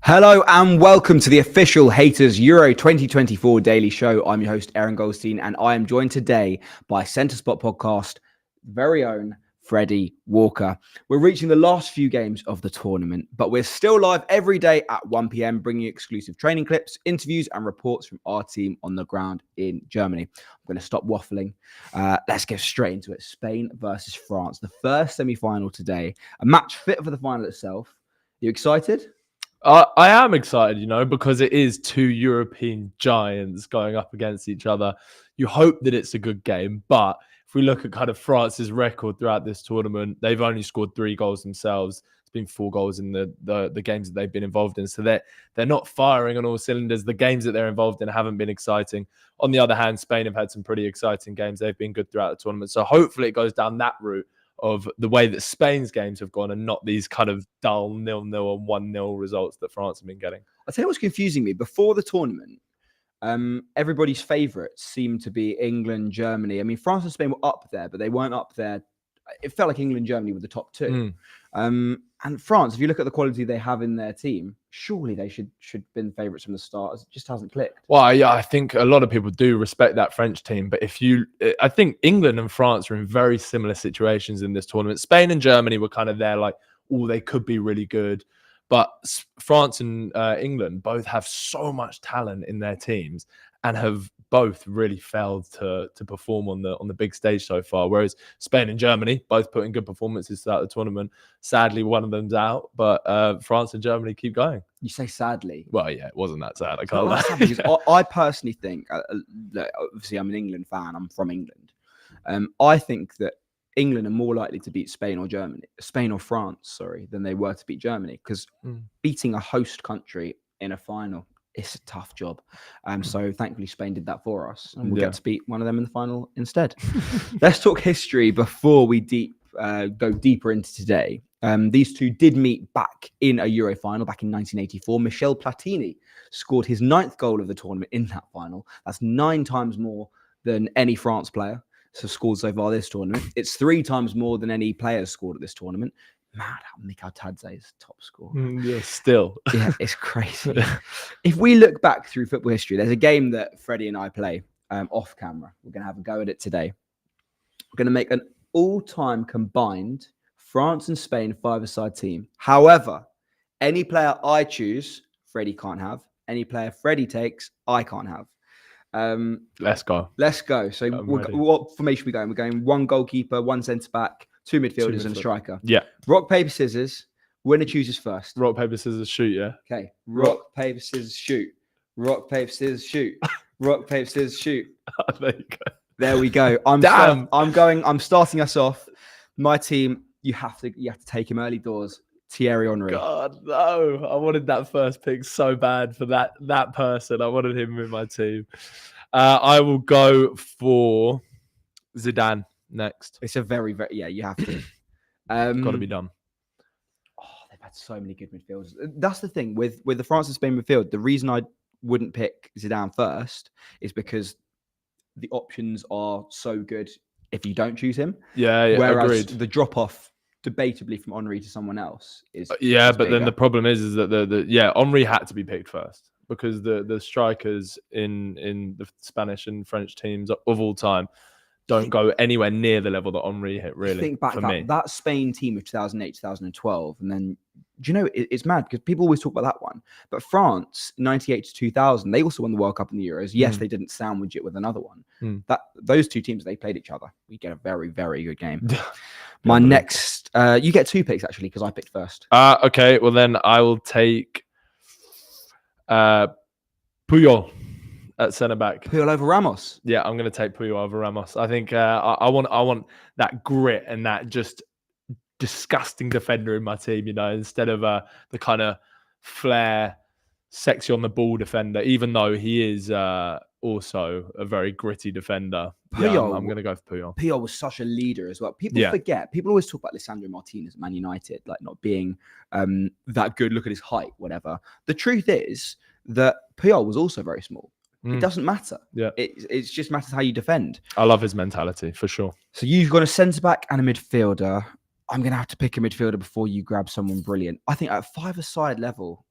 Hello and welcome to the official Haters Euro 2024 Daily Show. I'm your host, Aaron Goldstein, and I am joined today by Centre Spot Podcast, very own Freddie Walker. We're reaching the last few games of the tournament, but we're still live every day at 1 p.m, bringing exclusive training clips, interviews, and reports from our team on the ground in Germany. I'm going to stop waffling. Let's get straight into it. Spain versus France, the first semi-final today, a match fit for the final itself. Are you excited? I am excited, because it is two European giants going up against each other. You hope that it's a good game, but if we look at kind of France's record throughout this tournament, they've only scored 3 goals themselves. It's been 4 goals in the games that they've been involved in. So they're not firing on all cylinders. The games that they're involved in haven't been exciting. On the other hand, Spain have had some pretty exciting games. They've been good throughout the tournament. So hopefully it goes down that route of the way that Spain's games have gone and not these kind of dull 0-0 and 1-0 results that France have been getting. I'll tell you what's confusing me. Before the tournament, everybody's favourites seemed to be England, Germany. I mean, France and Spain were up there, but they weren't up there. It felt like England and Germany were the top 2. And France, if you look at the quality they have in their team, surely they should have been favourites from the start. It just hasn't clicked. Well, yeah, I think a lot of people do respect that French team. But I think England and France are in very similar situations in this tournament. Spain and Germany were kind of there like, oh, they could be really good. But France and England both have so much talent in their teams and have both really failed to perform on the big stage so far. Whereas Spain and Germany both put in good performances throughout the tournament. Sadly, one of them's out, but France and Germany keep going. You say sadly? Well, yeah, it wasn't that sad. I can't lie. I personally think, obviously I'm an England fan. I'm from England. I think that England are more likely to beat Spain or France, than they were to beat Germany, because beating a host country in a final, it's a tough job. So thankfully Spain did that for us, and we'll get to beat one of them in the final instead. Let's talk history before we go deeper into today. These two did meet back in a Euro final back in 1984. Michel Platini scored his 9th goal of the tournament in that final. That's 9 times more than any France player scored so far this tournament. It's 3 times more than any player scored at this tournament. Mad how Mikhail Tadze is top scorer. Yeah, still. Yeah, it's crazy. If we look back through football history, there's a game that Freddie and I play off camera. We're going to have a go at it today. We're going to make an all-time combined France and Spain 5-a-side team. However, any player I choose, Freddie can't have. Any player Freddie takes, I can't have. Let's go. So what formation are we going? We're going 1 goalkeeper, 1 centre-back, 2 midfielders and a striker. Yeah. Rock, paper, scissors. Winner chooses first. Rock, paper, scissors, shoot, yeah? Okay. Rock, paper, scissors, shoot. Rock, paper, scissors, shoot. Rock, paper, scissors, shoot. There you go. There we go. I'm starting us off. My team, you have to take him early doors. Thierry Henry. God, no. I wanted that first pick so bad for that person. I wanted him in my team. I will go for Zidane next. It's a very, very, you have to. Got to be done. Oh, they've had so many good midfielders. That's the thing with the France and Spain midfield. The reason I wouldn't pick Zidane first is because the options are so good if you don't choose him. Yeah, whereas agreed. The drop-off debatably from Henry to someone else is but bigger. Then the problem is that Henry had to be picked first because the strikers in the Spanish and French teams of all time don't go anywhere near the level that Henry hit, really. Think back that Spain team of 2008, 2012, and then do you know it's mad because people always talk about that one, but France 98 to 2000, they also won the World Cup and the Euros. Yes, they didn't sandwich it with another one. Those two teams, they played each other. We get a very, very good game. My next, you get 2 picks actually because I picked first. Okay, well then I will take Puyol at centre back. Puyol over Ramos. Yeah, I'm going to take Puyol over Ramos. I think I want that grit and that just disgusting defender in my team. Instead of the kind of flair, sexy on the ball defender. Even though he is also a very gritty defender. Puyol, I'm going to go for Puyol. Puyol was such a leader as well. People forget. People always talk about Lisandro Martinez at Man United, like not being that good. Look at his height, whatever. The truth is that Puyol was also very small. It doesn't matter. Yeah, it just matters how you defend. I love his mentality for sure. So you've got a centre back and a midfielder. I'm going to have to pick a midfielder before you grab someone brilliant. I think at 5-a-side level,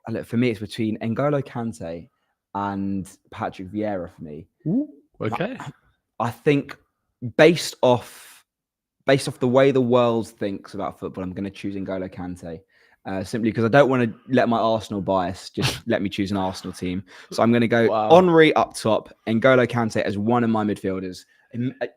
look, for me, it's between N'Golo Kante and Patrick Vieira for me. Ooh, okay. I think based off the way the world thinks about football, I'm going to choose N'Golo Kante. Simply because I don't want to let my Arsenal bias just let me choose an Arsenal team. So I'm going to go Henry up top, N'Golo Kante as one of my midfielders.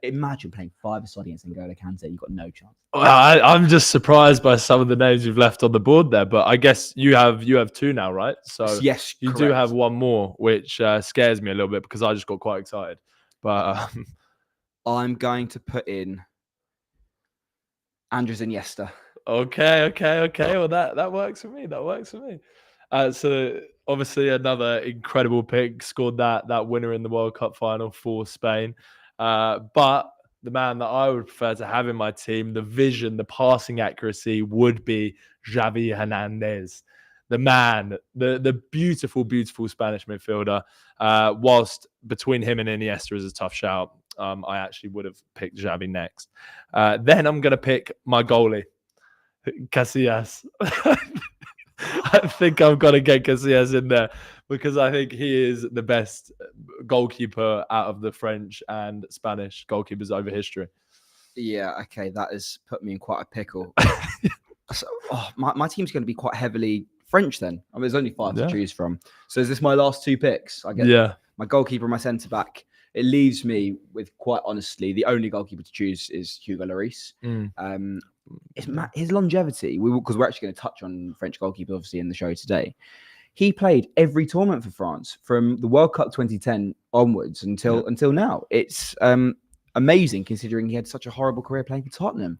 Imagine playing 5-a-side against N'Golo Kante. You've got no chance. Well, I'm just surprised by some of the names you've left on the board there, but I guess you have 2 now, right? So yes, you do have one more, which scares me a little bit because I just got quite excited. But I'm going to put in Andres Iniesta. Okay. Well, that works for me. So obviously another incredible pick, scored that winner in the World Cup final for Spain. But the man that I would prefer to have in my team, the vision, the passing accuracy would be Xavi Hernandez. The man, the beautiful, beautiful Spanish midfielder. Whilst between him and Iniesta is a tough shout, I actually would have picked Xavi next. Then I'm going to pick my goalie, Casillas. I think I've got to get Casillas in there because I think he is the best goalkeeper out of the French and Spanish goalkeepers over history. Yeah, okay, that has put me in quite a pickle. So, my team's going to be quite heavily French then. I mean, there's only 5 to choose from. So is this my last 2 picks? I get my goalkeeper and my centre-back. It leaves me with, quite honestly, the only goalkeeper to choose is Hugo Lloris. His longevity, because we're actually going to touch on French goalkeepers obviously in the show today. He played every tournament for France from the World Cup 2010 onwards until now. It's amazing considering he had such a horrible career playing for Tottenham.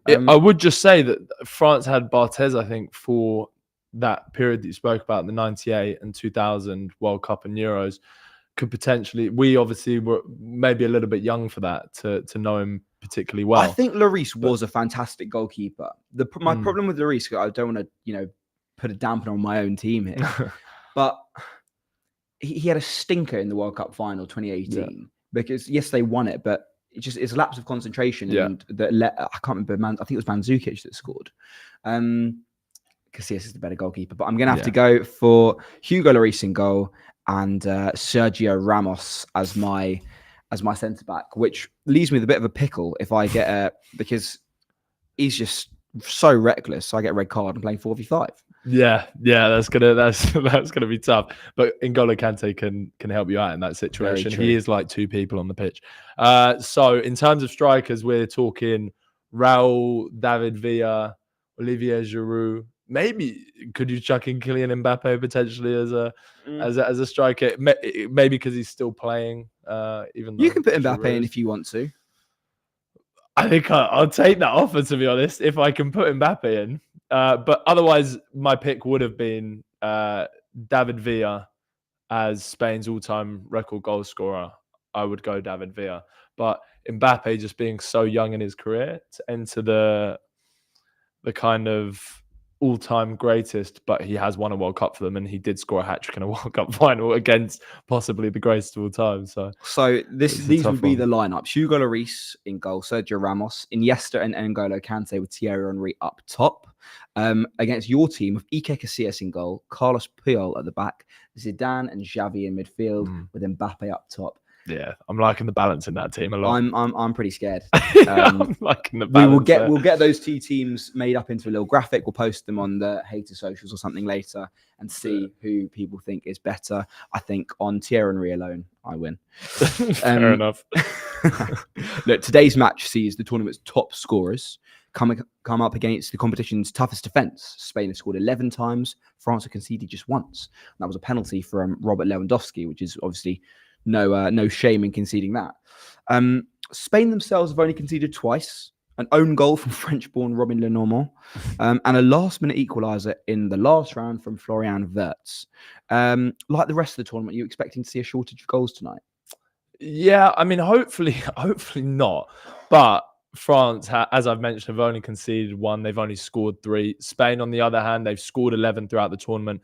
I would just say that France had Barthez, I think, for that period that you spoke about, the 98 and 2000 World Cup and Euros. Could potentially, we obviously were maybe a little bit young for that to know him particularly well. I think Lloris was a fantastic goalkeeper. My problem with Lloris, I don't want to, put a dampener on my own team here, but he had a stinker in the World Cup final 2018 because yes, they won it, but it's a lapse of concentration and I can't remember. I think it was Mandzukic that scored. Casillas is the better goalkeeper, but I'm going to have to go for Hugo Lloris in goal and Sergio Ramos as my centre back, which leaves me with a bit of a pickle if I get because he's just so reckless. So I get a red card and playing 4v5. Yeah, that's gonna be tough. But N'Golo Kante can help you out in that situation. He is like 2 people on the pitch. So in terms of strikers, we're talking Raul, David Villa, Olivier Giroud. Maybe could you chuck in Kylian Mbappe potentially as a striker? Maybe because he's still playing. Even though you can put Mbappe in if you want to. I think I'll take that offer, to be honest, if I can put Mbappe in. But otherwise, my pick would have been David Villa as Spain's all-time record goal scorer. I would go David Villa. But Mbappe just being so young in his career to enter the kind of all-time greatest, but he has won a World Cup for them, and he did score a hat-trick in a World Cup final against possibly the greatest of all time. So these would be the lineups: Hugo Lloris in goal, Sergio Ramos, Iniesta and N'Golo Kante with Thierry Henry up top. Against your team of Iker Casillas in goal, Carlos Puyol at the back, Zidane and Xavi in midfield with Mbappe up top. Yeah, I'm liking the balance in that team a lot. I'm pretty scared. I'm liking the balance. We'll get those 2 teams made up into a little graphic. We'll post them on the Hater socials or something later and see who people think is better. I think on Thierry Henry alone, I win. Fair enough. Look, today's match sees the tournament's top scorers come up against the competition's toughest defence. Spain have scored 11 times. France have conceded just once. And that was a penalty from Robert Lewandowski, which is obviously no shame in conceding that. Spain themselves have only conceded twice, an own goal from French-born Robin Lenormand, and a last-minute equaliser in the last round from Florian Wirtz. Like the rest of the tournament, are you expecting to see a shortage of goals tonight? Yeah, I mean, hopefully not. But France, as I've mentioned, have only conceded 1. They've only scored 3. Spain, on the other hand, they've scored 11 throughout the tournament.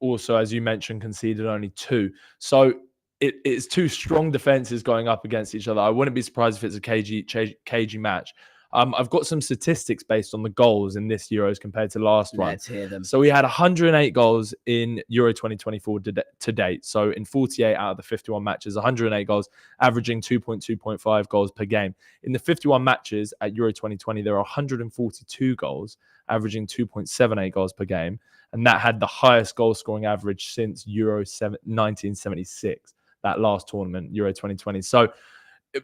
Also, as you mentioned, conceded only 2. So it's 2 strong defenses going up against each other. I wouldn't be surprised if it's a cagey match. I've got some statistics based on the goals in this Euros compared to last one. Let's hear them. So we had 108 goals in Euro 2024 to date. So in 48 out of the 51 matches, 108 goals, averaging 2.5 goals per game. In the 51 matches at Euro 2020, there are 142 goals, averaging 2.78 goals per game. And that had the highest goal scoring average since Euro 1976, that last tournament, Euro 2020. So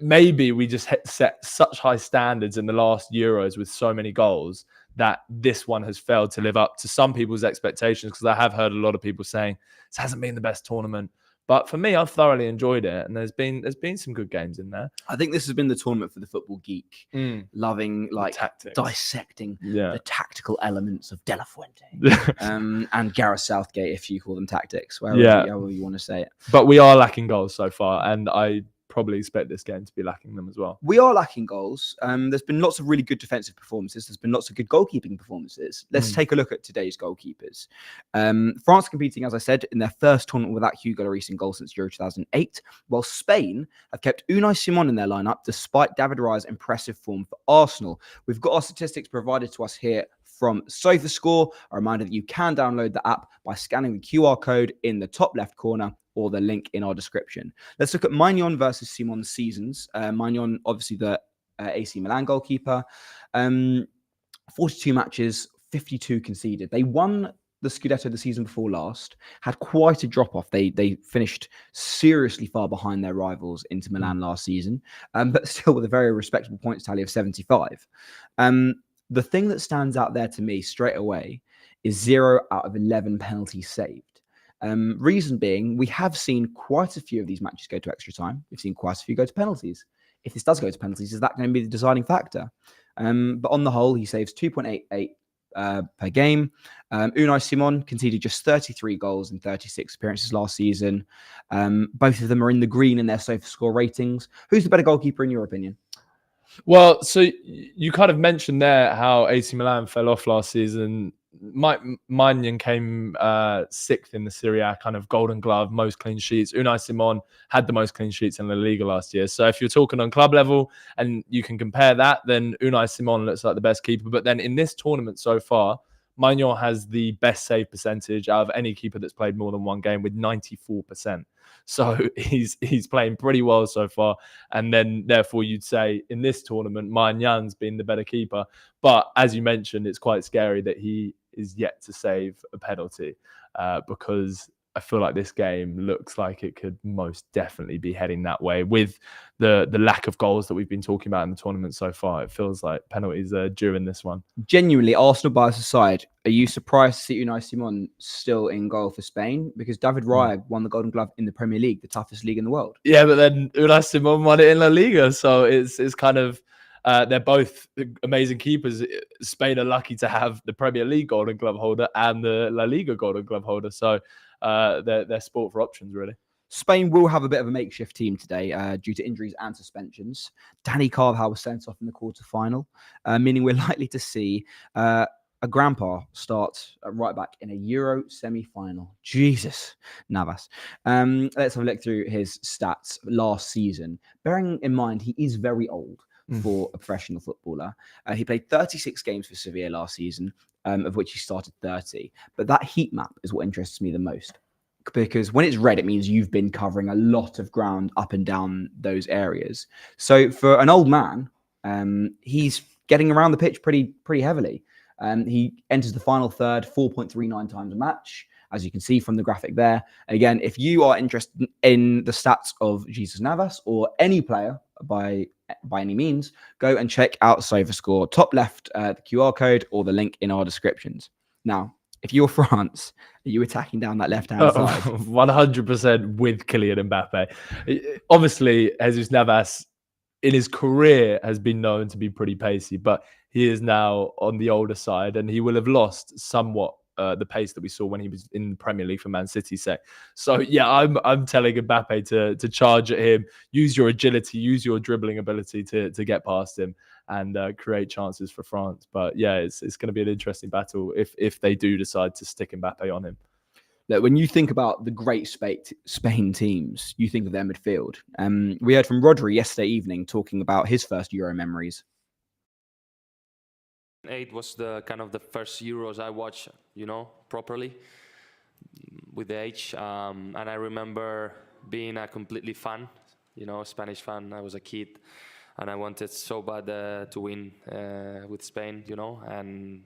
maybe we just set such high standards in the last Euros with so many goals that this one has failed to live up to some people's expectations, because I have heard a lot of people saying this hasn't been the best tournament. But for me, I've thoroughly enjoyed it, and there's been some good games in there. I think this has been the tournament for the football geek, loving dissecting the tactical elements of De La Fuente and Gareth Southgate, if you call them tactics, however you want to say it. But we are lacking goals so far, and I probably expect this game to be lacking them as well. We are lacking goals. There's been lots of really good defensive performances. There's been lots of good goalkeeping performances. Let's take a look at today's goalkeepers. France competing, as I said, in their first tournament without Hugo Lloris in goal since Euro 2008, while Spain have kept Unai Simon in their lineup despite David Raya's impressive form for Arsenal. We've got our statistics provided to us here from SofaScore. A reminder that you can download the app by scanning the QR code in the top left corner or the link in our description. Let's look at Maignan versus Simon's seasons. Maignan, obviously the AC Milan goalkeeper. 42 matches, 52 conceded. They won the Scudetto the season before last, had quite a drop-off. They finished seriously far behind their rivals Inter Milan last season, but still with a very respectable points tally of 75. The thing that stands out there to me straight away is 0 out of 11 penalties saved. Reason being, we have seen quite a few of these matches go to extra time. We've seen quite a few go to penalties. If this does go to penalties, is that going to be the deciding factor? But on the whole, he saves 2.88 per game. Unai Simon conceded just 33 goals in 36 appearances last season. Both of them are in the green in their SofaScore ratings. Who's the better goalkeeper in your opinion? Well, so you kind of mentioned there how AC Milan fell off last season. Maignan came sixth in the Serie A kind of Golden Glove, most clean sheets. Unai Simon had the most clean sheets in La Liga last year. So if you're talking on club level and you can compare that, then Unai Simon looks like the best keeper. But then in this tournament so far, Maignan has the best save percentage out of any keeper that's played more than one game with 94%. So he's playing pretty well so far. And then therefore you'd say in this tournament, Mainyan's been the better keeper. But as you mentioned, it's quite scary that he is yet to save a penalty because I feel like this game looks like it could most definitely be heading that way. With the lack of goals that we've been talking about in the tournament so far, it feels like penalties are due in this one. Genuinely, Arsenal bias aside, are you surprised to see Unai Simon still in goal for Spain? Because David Raya won the Golden Glove in the Premier League, the toughest league in the world. Yeah, but then Unai Simon won it in La Liga, so it's kind of they're both amazing keepers. Spain are lucky to have the Premier League Golden Glove holder and the La Liga Golden Glove holder. So they're sport for options, really. Spain will have a bit of a makeshift team today due to injuries and suspensions. Dani Carvajal was sent off in the quarterfinal, meaning we're likely to see a grandpa start right back in a Euro semi-final. Jesus, Navas. Let's have a look through his stats last season. Bearing in mind, he is very old for a professional footballer. He played 36 games for Sevilla last season, of which he started 30. But that heat map is what interests me the most. Because when it's red, it means you've been covering a lot of ground up and down those areas. So for an old man, he's getting around the pitch pretty heavily. He enters the final third 4.39 times a match, as you can see from the graphic there. Again, if you are interested in the stats of Jesus Navas or any player by any means, go and check out SofaScore. Top left, the QR code or the link in our descriptions. Now, if you're France, are you attacking down that left-hand side? 100% with Kylian Mbappe. Obviously, Jesus Navas in his career has been known to be pretty pacey, but he is now on the older side and he will have lost somewhat the pace that we saw when he was in the Premier League for Man City. So yeah, I'm telling Mbappe to charge at him, use your agility, use your dribbling ability to get past him and create chances for France. But yeah, it's going to be an interesting battle if they do decide to stick Mbappe on him. Look, when you think about the great Spain teams, you think of their midfield. We heard from Rodri yesterday evening talking about his first Euro memories. 2008 was the kind of the first Euros I watched, properly with the age. And I remember being a completely fan, Spanish fan. I was a kid and I wanted so bad to win with Spain, and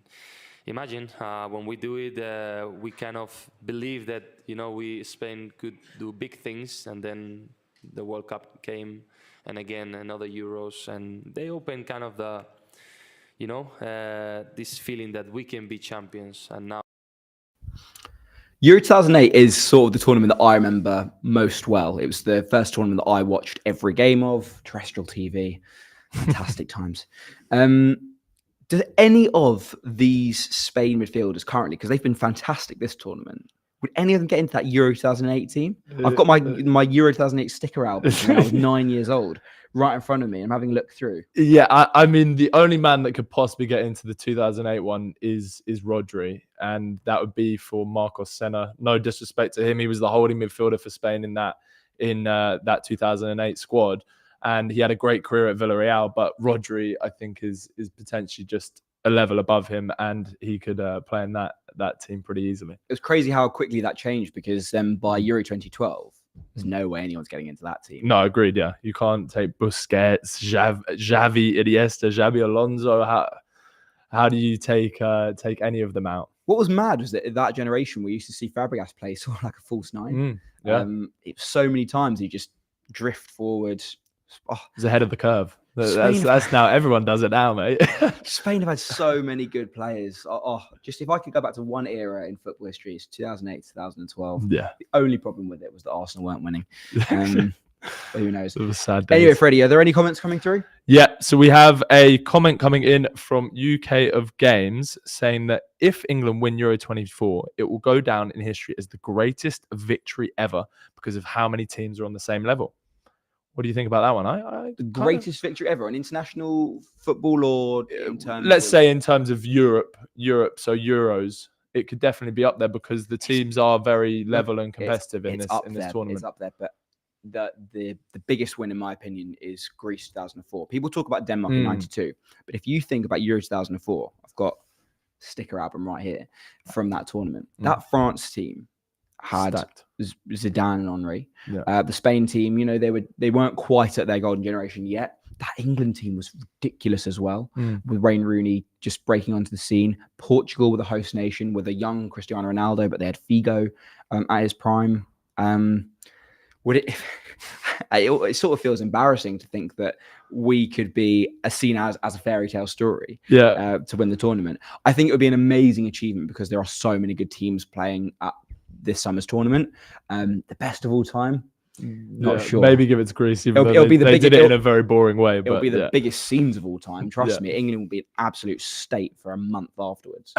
imagine when we do it, we kind of believe that, Spain could do big things, and then the World Cup came, and again, another Euros, and they opened kind of the, this feeling that we can be champions. And now Euro 2008 is sort of the tournament that I remember most well. It was the first tournament that I watched every game of, terrestrial TV. Fantastic times. Do any of these Spain midfielders currently, because they've been fantastic this tournament, would any of them get into that Euro 2008 team? I've got my Euro 2008 sticker album when I was 9 years old right in front of me. I'm having a look through. Yeah, I mean, the only man that could possibly get into the 2008 one is Rodri, and that would be for Marcos Senna. No disrespect to him, he was the holding midfielder for Spain in that 2008 squad, and he had a great career at Villarreal. But Rodri, I think, is potentially just a level above him, and he could play in that team pretty easily. It was crazy how quickly that changed, because by Euro 2012, there's no way anyone's getting into that team. No, agreed. Yeah, you can't take Busquets, Xavi, Iniesta, Xabi Alonso. How do you take any of them out? What was mad was that that generation we used to see Fabregas play sort of like a false nine. Yeah, it was so many times he just drift forward. Oh, he's ahead of the curve. That's now everyone does it now, mate. Spain have had so many good players. Just if I could go back to one era in football history, it's 2008, 2012. Yeah. The only problem with it was that Arsenal weren't winning. But who knows? It was sad days. Anyway, Freddie, are there any comments coming through? Yeah, so we have a comment coming in from UK of Games saying that if England win Euro 24, it will go down in history as the greatest victory ever because of how many teams are on the same level. What do you think about that one? The greatest victory ever in international football, or in terms say in terms of Europe, so Euros, it could definitely be up there because the teams are very level and competitive in this tournament. It's up there, but the biggest win, in my opinion, is Greece 2004. People talk about Denmark in 92, but if you think about Euro 2004, I've got a sticker album right here from that tournament. That France team had Zidane and Henry. Yeah. The Spain team, they weren't quite at their golden generation yet. That England team was ridiculous as well, with Wayne Rooney just breaking onto the scene. Portugal were the host nation with a young Cristiano Ronaldo, but they had Figo at his prime. It sort of feels embarrassing to think that we could be seen as a fairy tale story to win the tournament. I think it would be an amazing achievement because there are so many good teams playing at this summer's tournament. The best of all time, not sure. Maybe give it to Greece. They did it in a very boring way. It'll be the biggest scenes of all time. Trust me, England will be an absolute state for a month afterwards.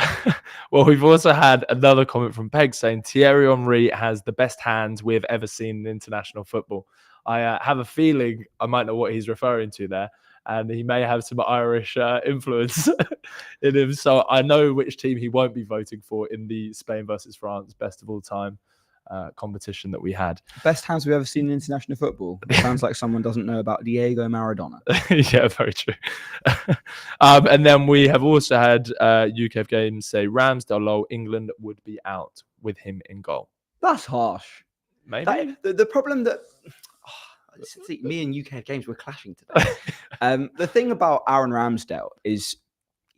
Well, we've also had another comment from Peg saying Thierry Henry has the best hands we've ever seen in international football. I have a feeling I might know what he's referring to there, and he may have some Irish influence in him. So I know which team he won't be voting for in the Spain versus France best of all time competition that we had. Best hands we've ever seen in international football. It sounds like someone doesn't know about Diego Maradona. Yeah, very true. And then we have also had UK Games say Ramsdale low, England would be out with him in goal. That's harsh. Maybe. The problem that... See, me and UK Games were clashing today. The thing about Aaron Ramsdale is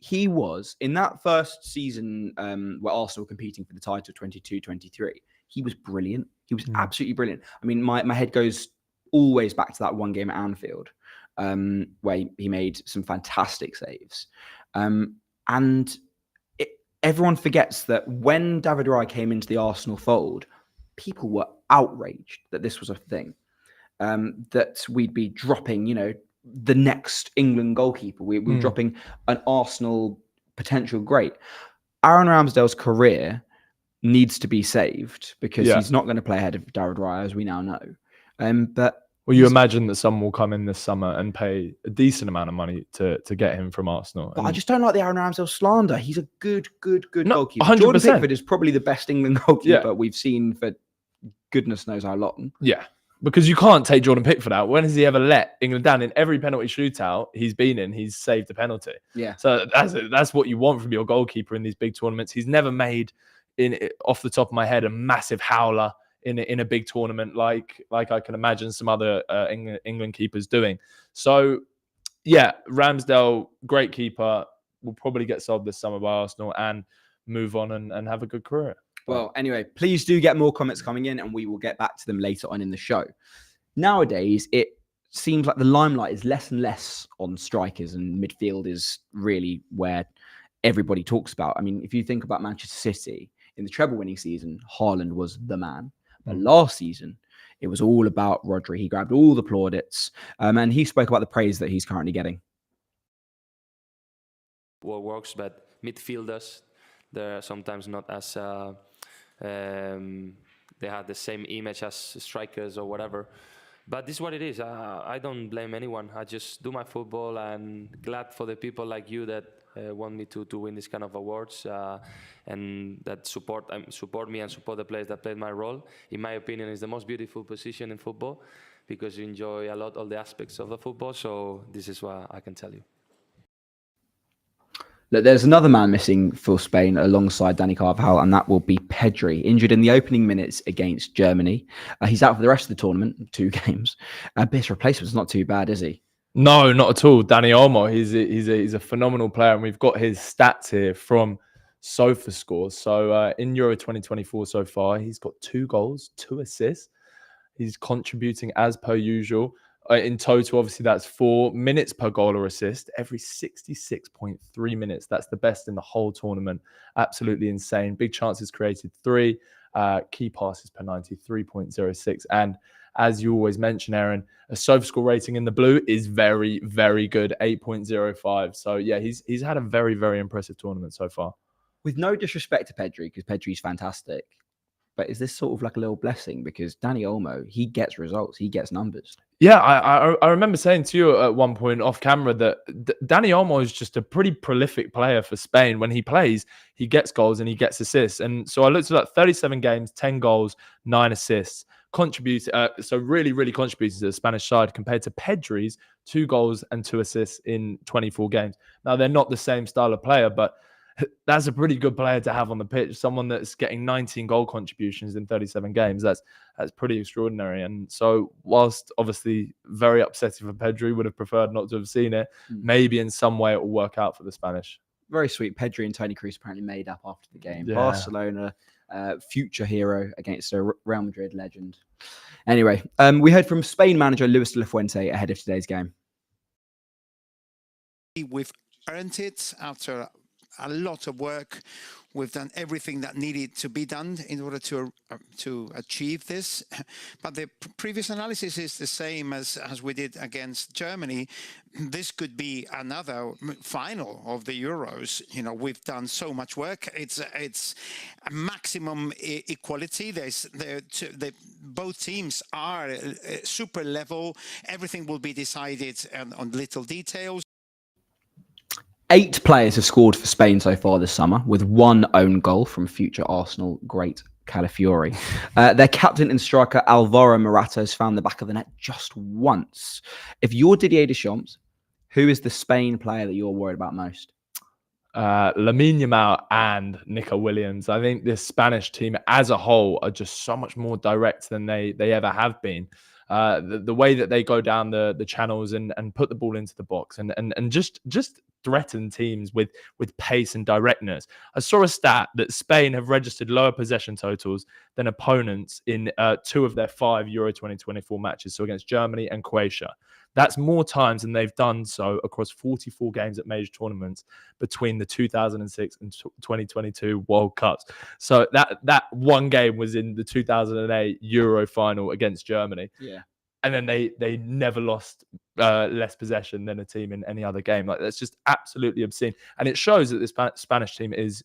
he was, in that first season where Arsenal were competing for the title 22-23, he was brilliant. He was absolutely brilliant. I mean, my head goes always back to that one game at Anfield where he made some fantastic saves. And everyone forgets that when David Raya came into the Arsenal fold, people were outraged that this was a thing. That we'd be dropping, the next England goalkeeper. We were dropping an Arsenal potential great. Aaron Ramsdale's career needs to be saved because he's not going to play ahead of David Raya, as we now know. But you imagine that someone will come in this summer and pay a decent amount of money to get him from Arsenal. But I just don't like the Aaron Ramsdale slander. He's a good goalkeeper. 100%. Jordan Pickford is probably the best England goalkeeper we've seen for goodness knows how long. Yeah. because you can't take Jordan Pickford out. When has he ever let England down? In every penalty shootout he's been in, he's saved a penalty. Yeah. So that's what you want from your goalkeeper in these big tournaments. He's never made, off the top of my head, a massive howler in a big tournament like I can imagine some other England keepers doing. So yeah, Ramsdale, great keeper, will probably get sold this summer by Arsenal and move on and have a good career. Well, anyway, please do get more comments coming in and we will get back to them later on in the show. Nowadays, it seems like the limelight is less and less on strikers, and midfield is really where everybody talks about. I mean, if you think about Manchester City, in the treble winning season, Haaland was the man. But last season, it was all about Rodri. He grabbed all the plaudits, and he spoke about the praise that he's currently getting. What works, but midfielders, they're sometimes not as they have the same image as strikers or whatever. But this is what it is. I don't blame anyone. I just do my football, and glad for the people like you that want me to win this kind of awards and that support me and support the players that played my role. In my opinion, it's the most beautiful position in football because you enjoy a lot all the aspects of the football. So this is what I can tell you. Look, there's another man missing for Spain alongside Dani Carvajal, and that will be Pedri, injured in the opening minutes against Germany. He's out for the rest of the tournament, 2 games. His replacement's not too bad, is he? No, not at all. Dani Olmo, he's a phenomenal player, and we've got his stats here from SofaScore. So in Euro 2024 so far, he's got 2 goals, 2 assists. He's contributing as per usual. In total, obviously, that's 4 minutes per goal or assist every 66.3 minutes. That's the best in the whole tournament. Absolutely insane. Big chances created 3. Key passes per 90, 3.06. And as you always mention, Aaron, a SofaScore rating in the blue is very, very good, 8.05. So yeah, he's had a very, very impressive tournament so far. With no disrespect to Pedri, because Pedri's fantastic, but is this sort of like a little blessing? Because Dani Olmo, he gets results, he gets numbers. Yeah, I remember saying to you at one point off camera that Dani Olmo is just a pretty prolific player for Spain. When he plays, he gets goals and he gets assists. And so I looked at that, 37 games, 10 goals, 9 assists. So really, really contributed to the Spanish side compared to Pedri's 2 goals and 2 assists in 24 games. Now, they're not the same style of player, but that's a pretty good player to have on the pitch. Someone that's getting 19 goal contributions in 37 games. That's pretty extraordinary. And so whilst obviously very upsetting for Pedri, would have preferred not to have seen it, maybe in some way it will work out for the Spanish. Very sweet. Pedri and Toni Kroos apparently made up after the game. Yeah. Barcelona, future hero against a Real Madrid legend. Anyway, we heard from Spain manager Luis de la Fuente ahead of today's game. We've earned it after a lot of work. We've done everything that needed to be done in order to achieve this. But the previous analysis is the same as we did against Germany. This could be another final of the Euros. You know, we've done so much work. It's a maximum equality. Both teams are super level. Everything will be decided on little details. 8 players have scored for Spain so far this summer, with 1 own goal from future Arsenal great Calafiori. Their captain and striker Alvaro Morata has found the back of the net just once. If you're Didier Deschamps, who is the Spain player that you're worried about most? Lamine Yamal and Nico Williams. I think this Spanish team as a whole are just so much more direct than they ever have been. The way that they go down the channels and put the ball into the box and just threaten teams with pace and directness. I saw a stat that Spain have registered lower possession totals than opponents in 2 of their 5 Euro 2024 matches, so against Germany and Croatia. That's more times than they've done so across 44 games at major tournaments between the 2006 and 2022 World Cups. So that one game was in the 2008 Euro final against Germany. Yeah. And then they never lost less possession than a team in any other game. Like, that's just absolutely obscene. And it shows that this Spanish team is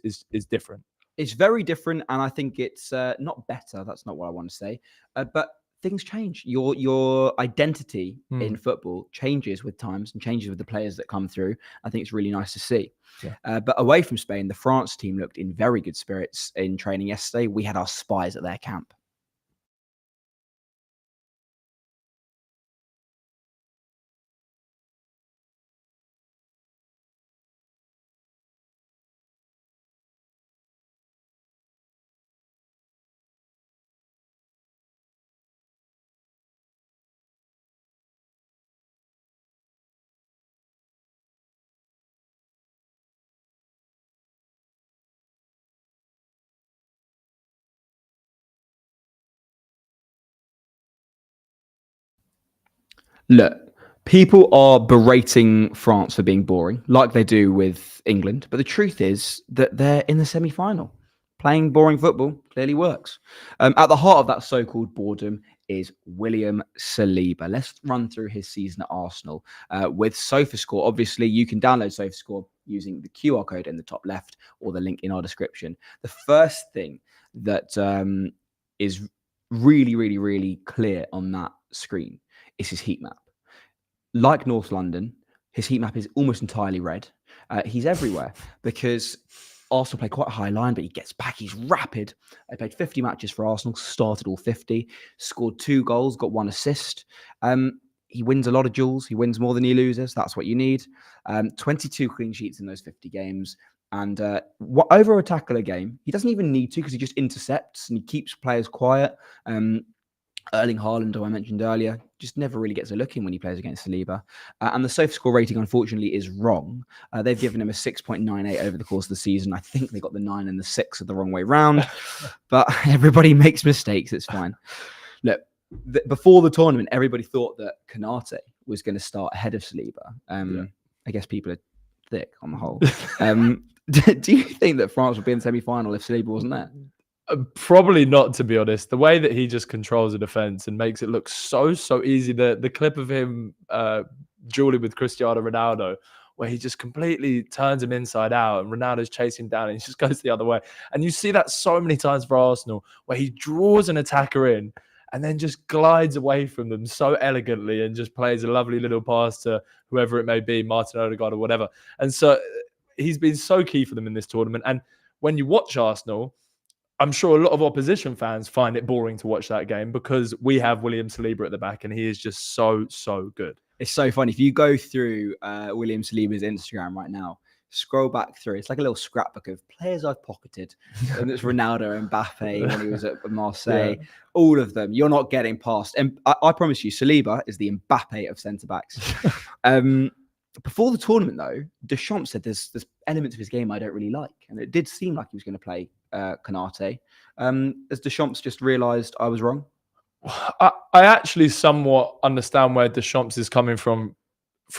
different. It's very different, and I think it's not better. That's not what I want to say. But things change. Your identity in football changes with times and changes with the players that come through. I think it's really nice to see. Yeah. But away from Spain, the France team looked in very good spirits in training yesterday. We had our spies at their camp. Look, people are berating France for being boring, like they do with England. But the truth is that they're in the semi-final. Playing boring football clearly works. At the heart of that so-called boredom is William Saliba. Let's run through his season at Arsenal with SofaScore. Obviously, you can download SofaScore using the QR code in the top left or the link in our description. The first thing that is really, really, really clear on that screen is his heat map. Like North London, his heat map is almost entirely red. He's everywhere because Arsenal play quite a high line, but he gets back. He's rapid. He played 50 matches for Arsenal, started all 50, scored 2 goals, got 1 assist. He wins a lot of duels. He wins more than he loses. That's what you need. 22 clean sheets in those 50 games. And over a tackle a game, he doesn't even need to because he just intercepts and he keeps players quiet. Erling Haaland, who I mentioned earlier, just never really gets a look in when he plays against Saliba. And the SofaScore rating, unfortunately, is wrong. They've given him a 6.98 over the course of the season. I think they got the 9 and the 6 the wrong way round. But everybody makes mistakes. It's fine. Look, before the tournament, everybody thought that Konate was going to start ahead of Saliba. I guess people are thick on the whole. Do you think that France would be in the semi-final if Saliba wasn't there? Probably not, to be honest. The way that he just controls the defense and makes it look so easy. The clip of him dueling with Cristiano Ronaldo, where he just completely turns him inside out and Ronaldo's chasing down and he just goes the other way. And you see that so many times for Arsenal, where he draws an attacker in and then just glides away from them so elegantly and just plays a lovely little pass to whoever it may be, Martin Odegaard or whatever. And so he's been so key for them in this tournament. And when you watch Arsenal, I'm sure a lot of opposition fans find it boring to watch that game because we have William Saliba at the back and he is just so good. It's so funny. If you go through William Saliba's Instagram right now, scroll back through, it's like a little scrapbook of players I've pocketed. And it's Ronaldo and Mbappe when he was at Marseille. Yeah. All of them. You're not getting past. And I promise you, Saliba is the Mbappe of centre-backs. Before the tournament, though, Deschamps said there's elements of his game I don't really like. And it did seem like he was going to play Konate. Has Deschamps just realised I was wrong? I actually somewhat understand where Deschamps is coming from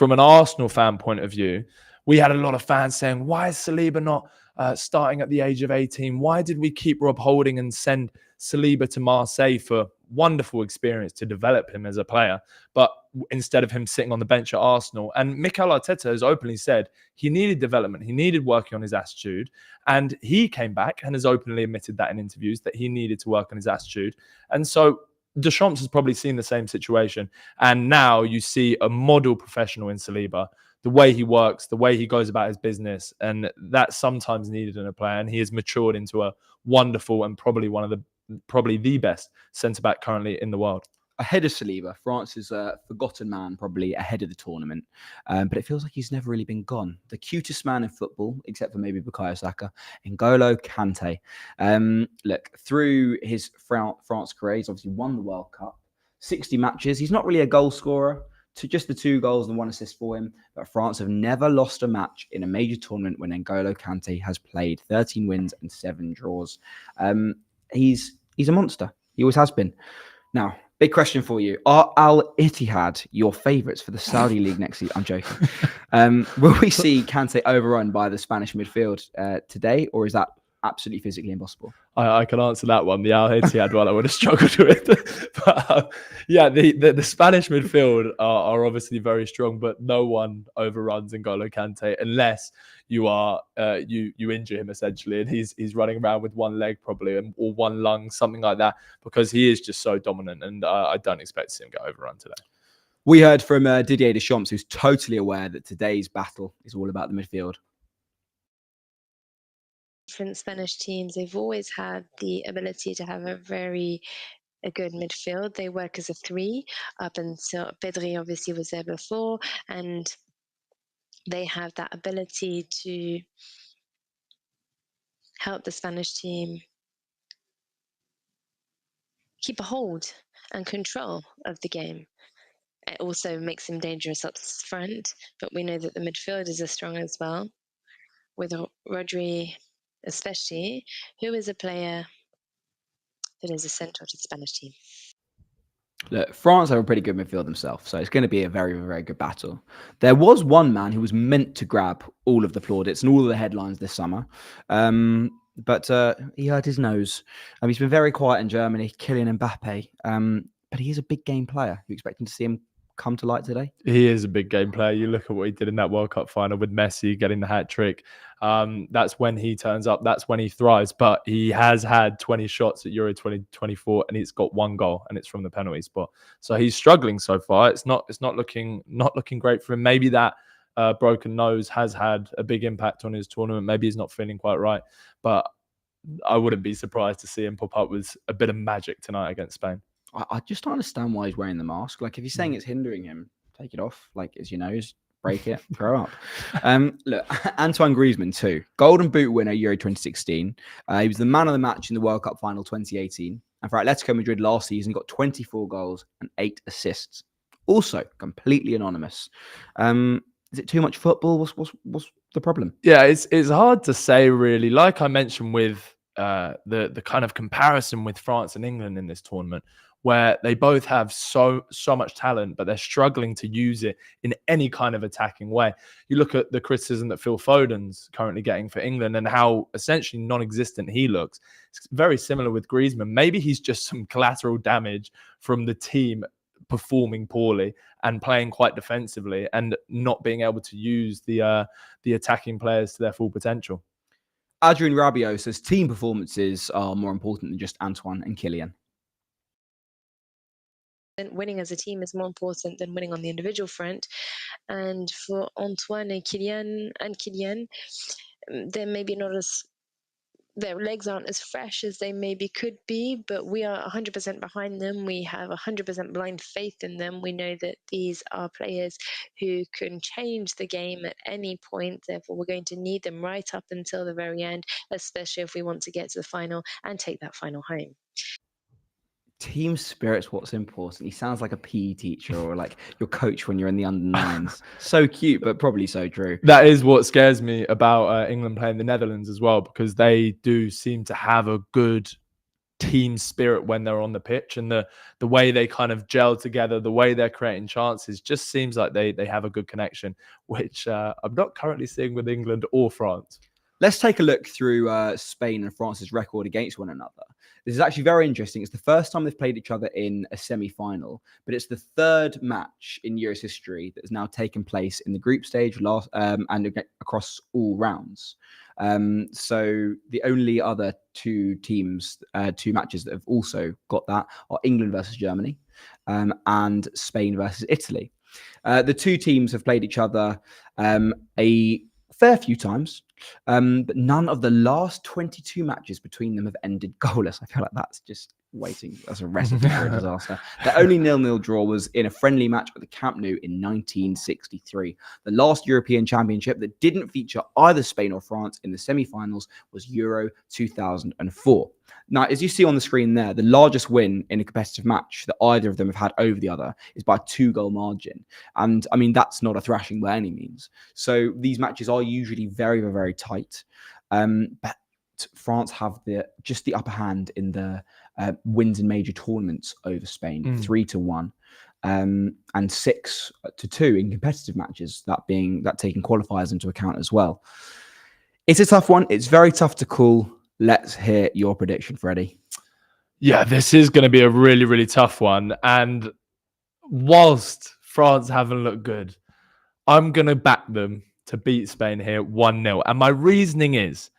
an Arsenal fan point of view. We had a lot of fans saying, why is Saliba not starting at the age of 18? Why did we keep Rob Holding and send Saliba to Marseille for wonderful experience to develop him as a player, but instead of him sitting on the bench at Arsenal? And Mikel Arteta has openly said he needed development. He needed working on his attitude. And he came back and has openly admitted that in interviews that he needed to work on his attitude. And so Deschamps has probably seen the same situation. And now you see a model professional in Saliba, the way he works, the way he goes about his business. And that's sometimes needed in a player. And he has matured into a wonderful and probably the best centre-back currently in the world. Ahead of Saliba, France is a forgotten man, probably ahead of the tournament. But it feels like he's never really been gone. The cutest man in football, except for maybe Bukayo Saka, N'Golo Kante. Look, through his France career, he's obviously won the World Cup, 60 matches. He's not really a goal scorer, to just the 2 goals and 1 assist for him. But France have never lost a match in a major tournament when N'Golo Kante has played. 13 wins and 7 draws. He's a monster. He always has been. Now, big question for you. Are Al Ittihad your favourites for the Saudi League next season? I'm joking. Will we see Kante overrun by the Spanish midfield today, or is that absolutely physically impossible? I can answer that one. The Al Ittihad one I would have struggled with. But yeah, the Spanish midfield are obviously very strong, but no one overruns N'Golo Kante unless you are you injure him essentially, and he's running around with one leg probably or one lung, something like that, because he is just so dominant, and I don't expect to see him get overrun today. We heard from Didier Deschamps, who's totally aware that today's battle is all about the midfield. Different Spanish teams, they've always had the ability to have a good midfield. They work as a 3 up until Pedri obviously was there before, and they have that ability to help the Spanish team keep a hold and control of the game. It also makes them dangerous up front, but we know that the midfield is as strong as well, with Rodri especially, who is a player that is essential to the Spanish team. Look, France have a pretty good midfield themselves, so it's going to be a very, very good battle. There was one man who was meant to grab all of the plaudits and all of the headlines this summer, but he hurt his nose. He's been very quiet in Germany, Kylian Mbappe, but he is a big game player. You expecting to see him come to light today? He is a big game player. You look at what he did in that World Cup final with Messi getting the hat trick. That's when he turns up. That's when he thrives. But he has had 20 shots at Euro 2024, and he's got 1 goal, and it's from the penalty spot. So he's struggling so far. It's not looking great for him. Maybe that broken nose has had a big impact on his tournament. Maybe he's not feeling quite right. But I wouldn't be surprised to see him pop up with a bit of magic tonight against Spain. I just don't understand why he's wearing the mask. Like, if he's saying it's hindering him, take it off. Like, it's your nose, break it, grow up. Look, Antoine Griezmann too. Golden Boot winner Euro 2016. He was the man of the match in the World Cup final 2018. And for Atletico Madrid last season, got 24 goals and 8 assists. Also, completely anonymous. Is it too much football? What's the problem? Yeah, it's hard to say, really. Like I mentioned with the kind of comparison with France and England in this tournament, where they both have so much talent, but they're struggling to use it in any kind of attacking way. You look at the criticism that Phil Foden's currently getting for England and how essentially non-existent he looks. It's very similar with Griezmann. Maybe he's just some collateral damage from the team performing poorly and playing quite defensively and not being able to use the attacking players to their full potential. Adrien Rabiot says team performances are more important than just Antoine and Kylian. Winning as a team is more important than winning on the individual front. And for Antoine and Kylian, they're maybe not as, their legs aren't as fresh as they maybe could be, but we are 100% behind them. We have 100% blind faith in them. We know that these are players who can change the game at any point. Therefore, we're going to need them right up until the very end, especially if we want to get to the final and take that final home. Team spirit's what's important. He sounds like a PE teacher or like your coach when you're in the under-9s. So cute, but probably so true. That is what scares me about England playing the Netherlands as well, because they do seem to have a good team spirit when they're on the pitch, and the way they kind of gel together, the way they're creating chances, just seems like they have a good connection, which I'm not currently seeing with England or France. Let's take a look through Spain and France's record against one another. This is actually very interesting. It's the first time they've played each other in a semi-final, but it's the third match in Euro's history that has now taken place in the group stage and across all rounds. So the only other two matches that have also got that are England versus Germany and Spain versus Italy. The two teams have played each other a fair few times, but none of the last 22 matches between them have ended goalless. I feel like that's just waiting. That's a recipe for a disaster. The only 0-0 draw was in a friendly match at the Camp Nou in 1963. The last European Championship that didn't feature either Spain or France in the semi-finals was Euro 2004. Now, as you see on the screen there, the largest win in a competitive match that either of them have had over the other is by a 2-goal margin. And I mean, that's not a thrashing by any means. So these matches are usually very, very, very tight. But France have just the upper hand in the wins in major tournaments over Spain, 3-1, and 6-2 in competitive matches, that taking qualifiers into account as well. It's a tough one. It's very tough to call. Let's hear your prediction, Freddie. Yeah, this is going to be a really, really tough one. And whilst France haven't looked good, I'm going to back them to beat Spain here 1-0. And my reasoning is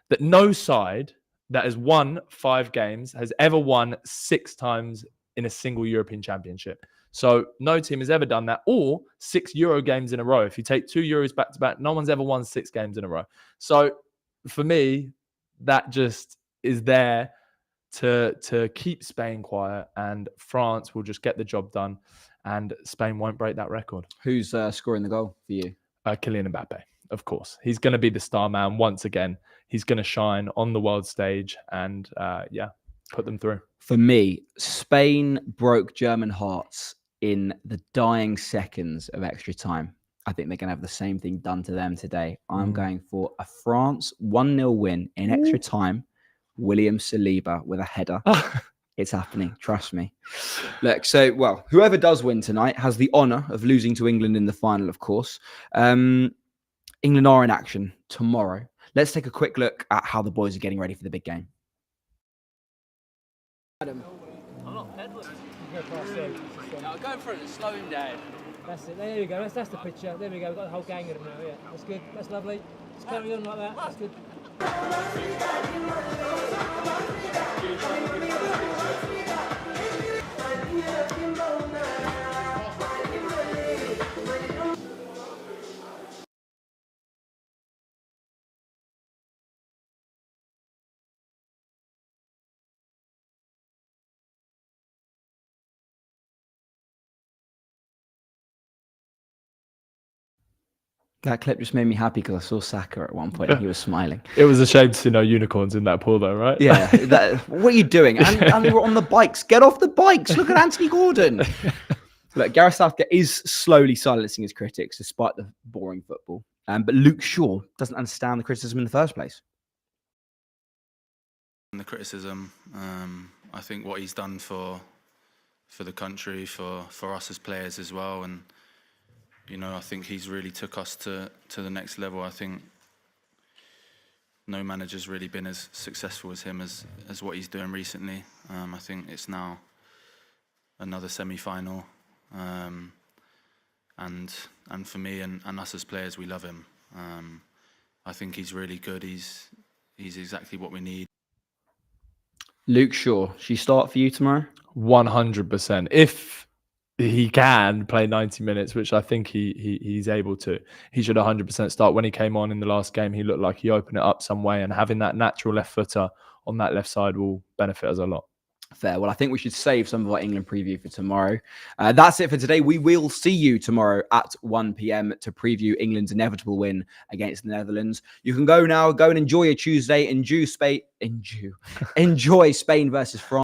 that no side that has won 5 games has ever won 6 times in a single European Championship. So no team has ever done that, or 6 Euro games in a row. If you take 2 Euros back to back, no one's ever won 6 games in a row. So for me, that just is there to keep Spain quiet, and France will just get the job done, and Spain won't break that record. Who's scoring the goal for you? Kylian Mbappe, of course. He's going to be the star man once again. He's going to shine on the world stage and, put them through. For me, Spain broke German hearts in the dying seconds of extra time. I think they're going to have the same thing done to them today. I'm going for a France 1-0 win in extra time. William Saliba with a header. It's happening. Trust me. Look, so, well, whoever does win tonight has the honour of losing to England in the final, of course. England are in action tomorrow. Let's take a quick look at how the boys are getting ready for the big game. Adam. I'm not peddling. I'm going for it, slow him down. That's it. There we go. That's the picture. There we go. We've got the whole gang of them now. Yeah, that's good. That's lovely. Just carry on like that. That's good. That clip just made me happy because I saw Saka at one point and he was smiling. It was a shame to see no unicorns in that pool, though, right? Yeah. What are you doing? And they were on the bikes. Get off the bikes. Look at Anthony Gordon. Look, Gareth Southgate is slowly silencing his critics despite the boring football. But Luke Shaw doesn't understand the criticism in the first place. The criticism, I think what he's done for the country, for us as players as well, and you know, I think he's really took us to the next level. I think no manager's really been as successful as him as what he's doing recently. I think it's now another semi-final, and for me and us as players, we love him. I think he's really good. He's exactly what we need. Luke Shaw, should he start for you tomorrow? 100%. If he can play 90 minutes, which I think he's able to, he should 100% start. When he came on in the last game, he looked like he opened it up some way, and having that natural left footer on that left side will benefit us a lot. Fair. Well, I think we should save some of our England preview for tomorrow. That's it for today. We will see you tomorrow at 1 p.m. to preview England's inevitable win against the Netherlands. You can go now, go and enjoy a Tuesday, enjoy Spain versus France.